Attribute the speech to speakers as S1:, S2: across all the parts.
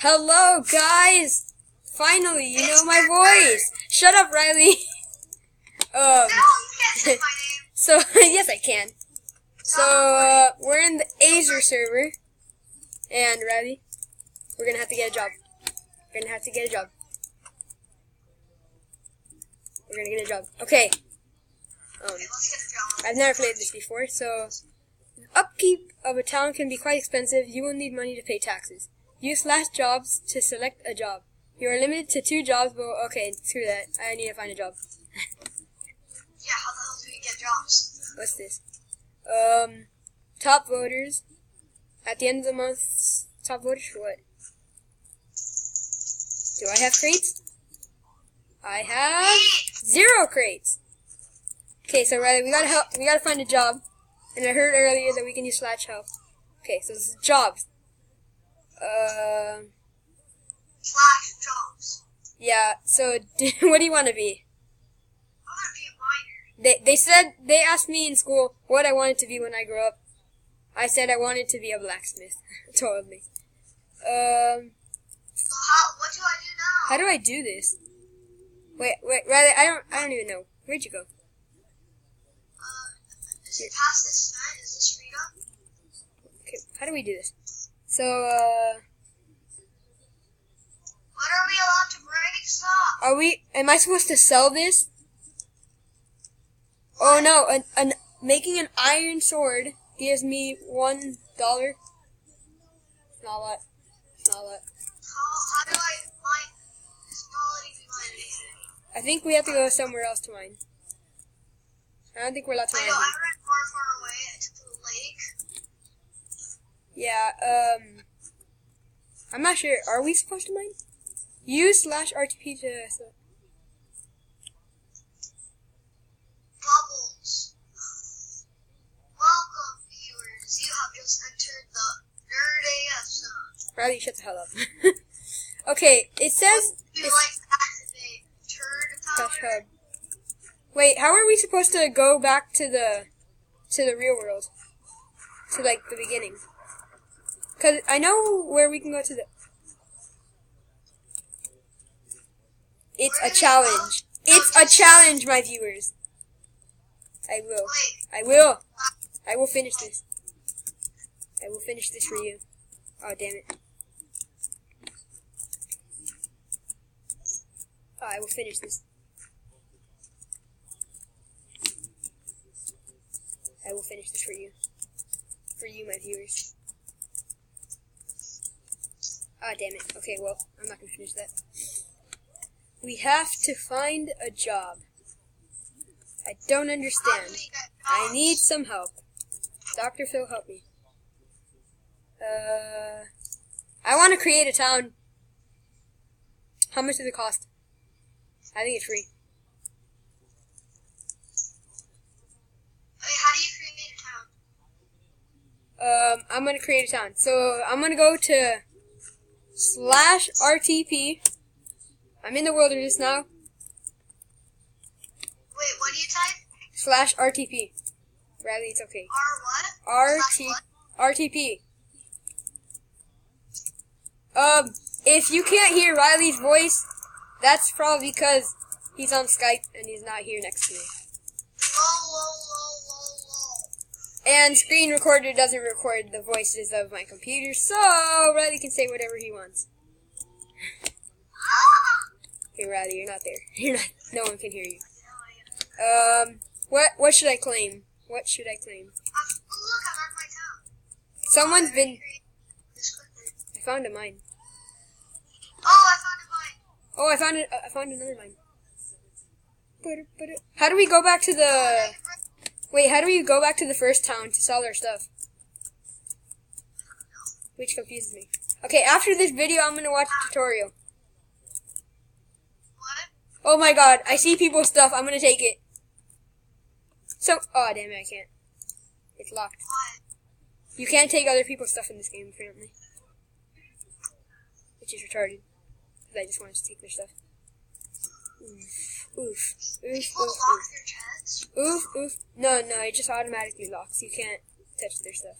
S1: Hello, guys! Finally, you know my voice! Shut up, Riley!
S2: No, you can't say my name.
S1: So, yes, I can. So, we're in the azert server. And, Riley, we're gonna have to get a job. We're gonna have to get a job. We're gonna get a job. Okay.
S2: Okay, let's get a job.
S1: I've never played this before, so... Upkeep of a town can be quite expensive. You will need money to pay taxes. Use /jobs to select a job. You are limited to 2 jobs, but okay, screw that. I need to find a job.
S2: Yeah, how the hell do we get jobs?
S1: What's this? Top voters. At the end of the month, top voters for what? Do I have crates? I have 0 crates. Okay, so Riley, we gotta find a job. And I heard earlier that we can use /help. Okay, so this is jobs.
S2: /jobs.
S1: Yeah, so what do you want to be?
S2: I'm gonna be a miner.
S1: They asked me in school what I wanted to be when I grew up. I said I wanted to be a blacksmith. Totally.
S2: So what do I do now?
S1: How do I do this? Wait, Riley, I don't even know. Where'd you go?
S2: Is it past this night? Is this freedom?
S1: Okay, how do we do this? So,
S2: What are we allowed to break stuff?
S1: am I supposed to sell this? Oh no, making an iron sword gives me $1. Not a lot. Not a lot.
S2: How do I mine? It's not letting me mine anything.
S1: I think we have to go somewhere else to mine. I don't think we're allowed to mine.
S2: I know, I ran far away to the lake.
S1: Yeah, I'm not sure. Are we supposed to mine? Use /RTP to...
S2: Bubbles. Welcome, viewers. You have just entered the Nerd AF zone.
S1: Riley, shut the hell up. Okay, it says...
S2: Do you like to activate turd powder?
S1: Hub. Wait, how are we supposed to go back to the real world? To, like, the beginning? Because I know where we can go to the... It's a challenge. It's a challenge, my viewers. I will. I will finish this. I will finish this for you. Oh, damn it. Oh, I will finish this. I will finish this for you. For you, my viewers. Ah, damn it. Okay, well, I'm not gonna finish that. We have to find a job. I don't understand. I need some help. Dr. Phil, help me. I want to create a town. How much does it cost? I think it's free.
S2: Okay, how do you create a town?
S1: I'm gonna create a town. So I'm gonna go to /RTP. I'm in the wilderness now.
S2: Wait, what do you type?
S1: /RTP. Riley, it's okay.
S2: What?
S1: RTP. If you can't hear Riley's voice, that's probably because he's on Skype and he's not here next to me. And screen recorder doesn't record the voices of my computer, so Riley can say whatever he wants. Hey Riley, you're not there. You're not. No one can hear you. What should I claim? What should I claim?
S2: Look, I marked my town.
S1: Someone's been... I found a mine.
S2: Oh, I found a mine.
S1: Oh, I found another mine. How do we go back to the... Wait, how do we go back to the first town to sell our stuff? Which confuses me. Okay, after this video, I'm gonna watch a tutorial.
S2: What?
S1: Oh my god, I see people's stuff. I'm gonna take it. So, oh damn it, I can't. It's locked.
S2: What?
S1: You can't take other people's stuff in this game, apparently. Which is retarded. Because I just wanted to take their stuff. Oof.
S2: People lock their chests?
S1: Oof. No, it just automatically locks. You can't touch their stuff.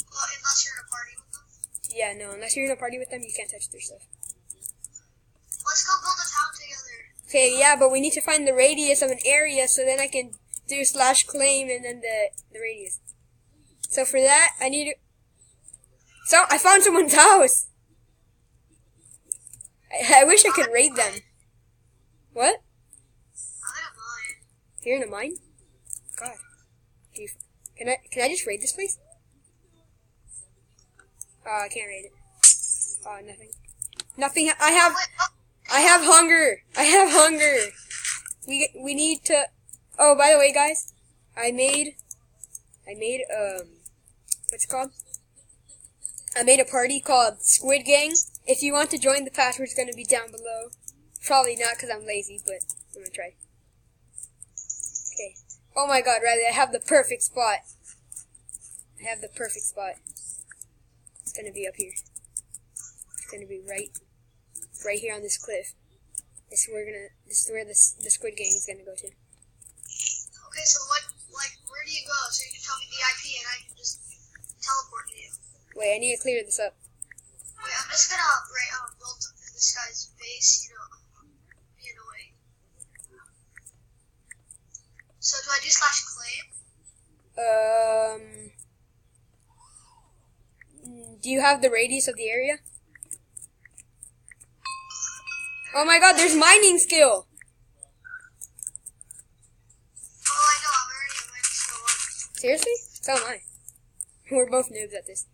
S2: Well, unless you're in a party with them?
S1: Yeah, no, unless you're in a party with them, you can't touch their stuff.
S2: Let's go build a town together.
S1: Okay, yeah, but we need to find the radius of an area so then I can do /claim and then the radius. So for that, I need to... So, I found someone's house! I wish I could raid them. What?
S2: I'm in a mine.
S1: You're in a mine? God. Can I just raid this place? Oh, I can't raid it. Oh, nothing. Nothing. I have hunger. I have hunger. We need to. Oh, by the way, guys, I made what's it called? I made a party called Squidgang. If you want to join, the password's gonna be down below. Probably not because I'm lazy, but I'm gonna try. Okay. Oh my God, Riley, I have the perfect spot. I have the perfect spot. It's gonna be up here. It's gonna be right here on this cliff. This is where the Squid Gang is gonna go to.
S2: Okay, so where do you go? So you can tell me the IP and I can just teleport to you.
S1: Wait, I need to clear this up.
S2: Wait, I'm just gonna build up this guy's base, be annoying. So do I do /claim?
S1: Do you have the radius of the area? Oh my God, there's mining skill!
S2: Oh, I know, I'm already a mining skill 1.
S1: Seriously? So am I. We're both noobs at this.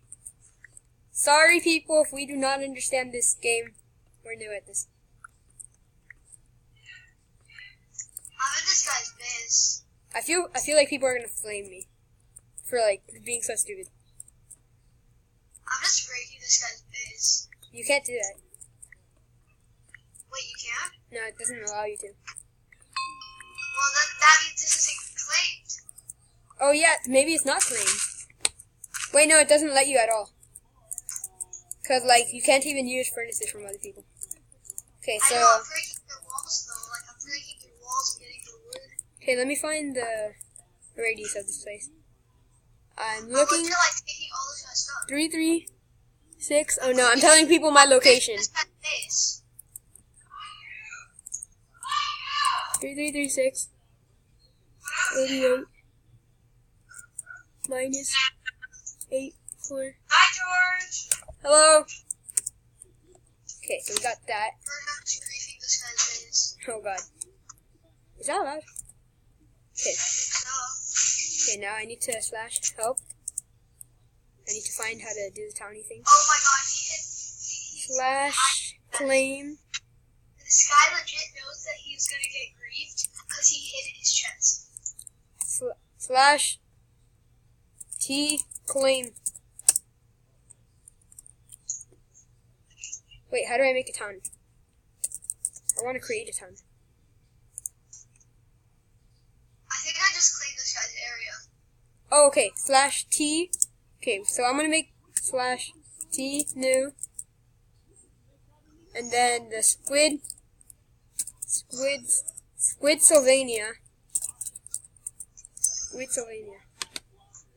S1: Sorry people if we do not understand this game. We're new at this.
S2: I'm in this guy's base.
S1: I feel like people are gonna flame me for being so stupid.
S2: I'm just breaking this guy's base.
S1: You can't do that.
S2: Wait, you can't?
S1: No, it doesn't allow you to.
S2: Well, that means this isn't claimed.
S1: Oh yeah, maybe it's not claimed. Wait, no, it doesn't let you at all. Cause you can't even use furnaces from other people. Okay, so.
S2: I know, I'm breaking their walls though. I'm breaking their walls and getting the wood.
S1: Okay, let me find the radius of this place. I'm
S2: But
S1: looking.
S2: you're taking all this guy's stuff.
S1: 336. Oh no, I'm telling people my location.
S2: This guy's base.
S1: 3336. 88. Minus 84.
S2: Hi, George.
S1: Hello. Okay, so we got that.
S2: We're not griefing this guy's base.
S1: Oh God. Is that allowed? Okay.
S2: I think so.
S1: Okay, now I need to /help. I need to find how to do the towny thing.
S2: Oh my God, he
S1: /claim.
S2: This guy legit knows that he's gonna get griefed because he hid his chest.
S1: /claim. Wait, how do I make a town? I want to create a town.
S2: I think I just claimed this guy's area.
S1: Oh, okay. /t. Okay, so I'm gonna make /t new, and then the squidsalot.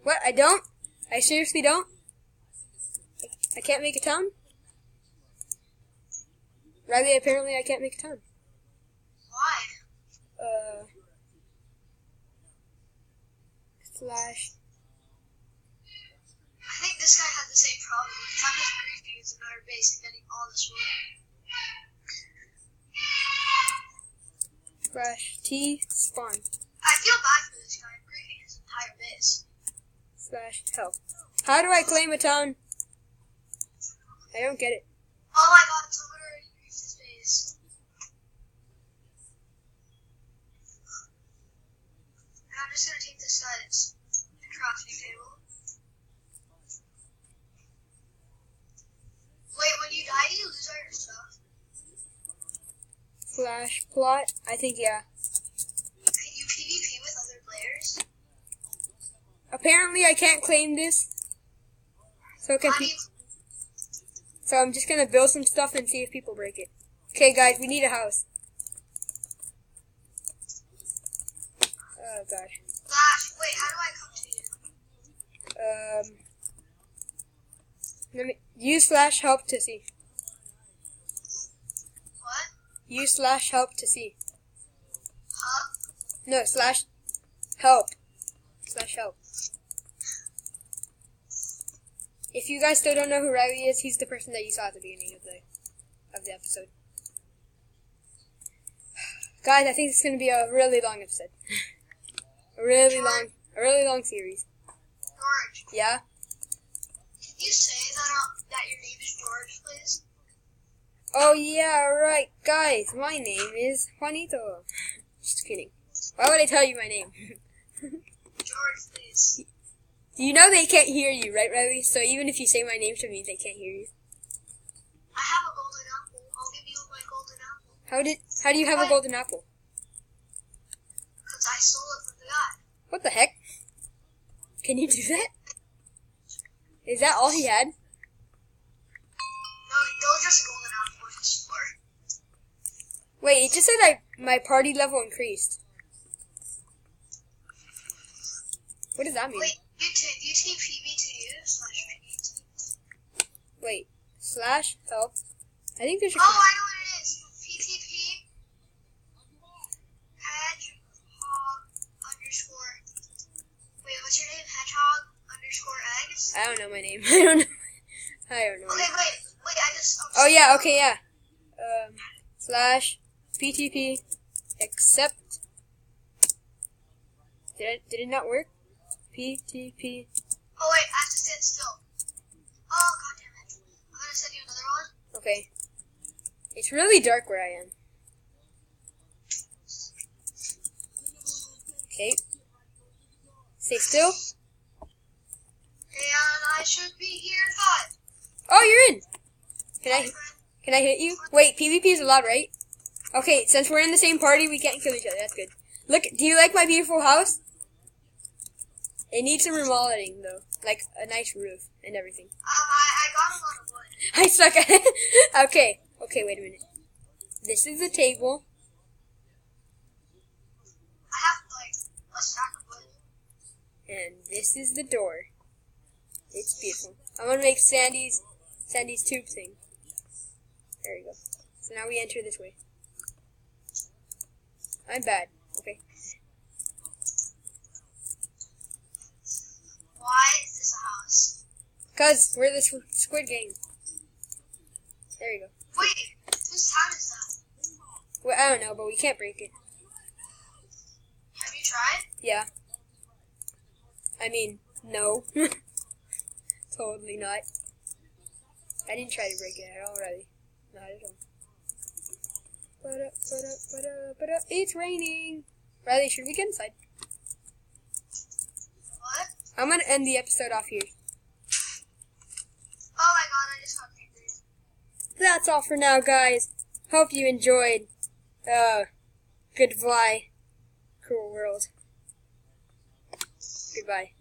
S1: What? I don't? I seriously don't? I can't make a town? Riley, apparently I can't make a town.
S2: Why? I think this guy had the same problem. Because I'm just griefing his entire base and getting all this wood.
S1: /t spawn.
S2: I feel bad for this guy. I'm griefing his entire base.
S1: /help. How do I claim a town? I don't get it.
S2: Oh my God, someone already griefed his base. And I'm just gonna take this guy's crafting table. Wait, when you die, do you lose all your stuff?
S1: /plot. I think, yeah.
S2: Can you PvP with other players?
S1: Apparently I can't claim this. So
S2: How do you...
S1: So I'm just gonna build some stuff and see if people break it. Okay guys, we need a house. Oh God.
S2: Wait, how do I come to you?
S1: U/help to see.
S2: What?
S1: U/help to see.
S2: Huh?
S1: No, /help. /help. If you guys still don't know who Riley is, he's the person that you saw at the beginning of the episode. Guys, I think it's going to be a really long episode. a really long series.
S2: George.
S1: Yeah?
S2: Can you say that your name is George, please?
S1: Oh yeah, right. Guys, my name is Juanito. Just kidding. Why would I tell you my name?
S2: George, please.
S1: You know they can't hear you, right, Riley? So even if you say my name to me, they can't hear you.
S2: I have a golden apple. I'll give you my golden apple.
S1: How do you have a golden apple?
S2: Because I stole it from the guy.
S1: What the heck? Can you do that? Is that all he had?
S2: No, it was just a golden apple in the store.
S1: Wait, it just said my party level increased. What does that mean?
S2: Wait, you take PB to you /PB.
S1: Wait, /help. I think there's a.
S2: Oh, I know what it is. PTP hedgehog underscore. Wait, what's your name? Hedgehog underscore eggs?
S1: I don't know my name. I don't know.
S2: Okay, wait. I just.
S1: Oh yeah. Okay, yeah. /PTP except. Did it not work? PTP.
S2: Oh wait, I have to stand still. Oh god damn it! I'm gonna send you another one.
S1: Okay. It's really dark where I am. Okay. Stay still.
S2: And I should be here in 5.
S1: Oh, you're in. Can I hit you? Wait, PvP is allowed, right? Okay, since we're in the same party, we can't kill each other. That's good. Look, do you like my beautiful house? It needs some remodeling, though. Like a nice roof and everything.
S2: I got a lot of wood.
S1: I suck at it. Okay, wait a minute. This is the table.
S2: I have, like, a stack of wood.
S1: And this is the door. It's beautiful. I'm gonna make Sandy's tube thing. There we go. So now we enter this way. I'm bad. Okay.
S2: Why is this a house?
S1: Cause we're the Squid Gang. There you go.
S2: Wait, whose town is that?
S1: Well, I don't know, but we can't break it.
S2: Have you tried?
S1: Yeah. I mean, no. Totally not. I didn't try to break it at all, Riley. Not at all. It's raining. Riley, should we get inside?
S2: What?
S1: I'm gonna end the episode off here.
S2: Oh my god, I just got creepers.
S1: That's all for now, guys. Hope you enjoyed. Goodbye, cruel world. Goodbye.